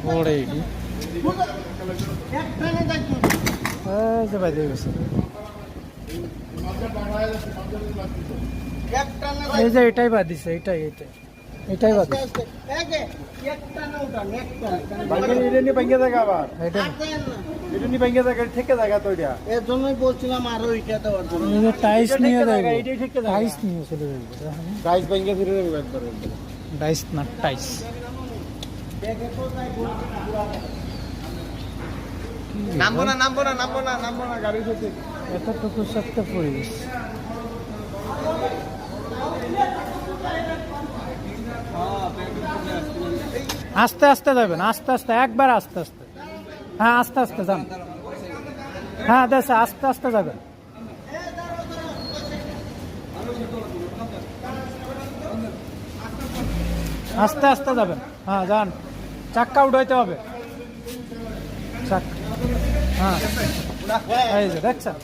পড়ে এটি যে বাইরে গেছে এই যে এটাই বাদ দিছে এটাই বাদ দিছে টাইস নিয়ে টাইস না টাইস নামবো না গাড়ি থেকে এতটুকু সত্য পরিবেশ আস্তে আস্তে যাবেন আস্তে একবার আস্তে হ্যাঁ আস্তে যান হ্যাঁ দেশে আস্তে যাবেন আস্তে যাবেন হ্যাঁ যান চাক্কা উঠাইতে হবে হ্যাঁ এই যে দেখছেন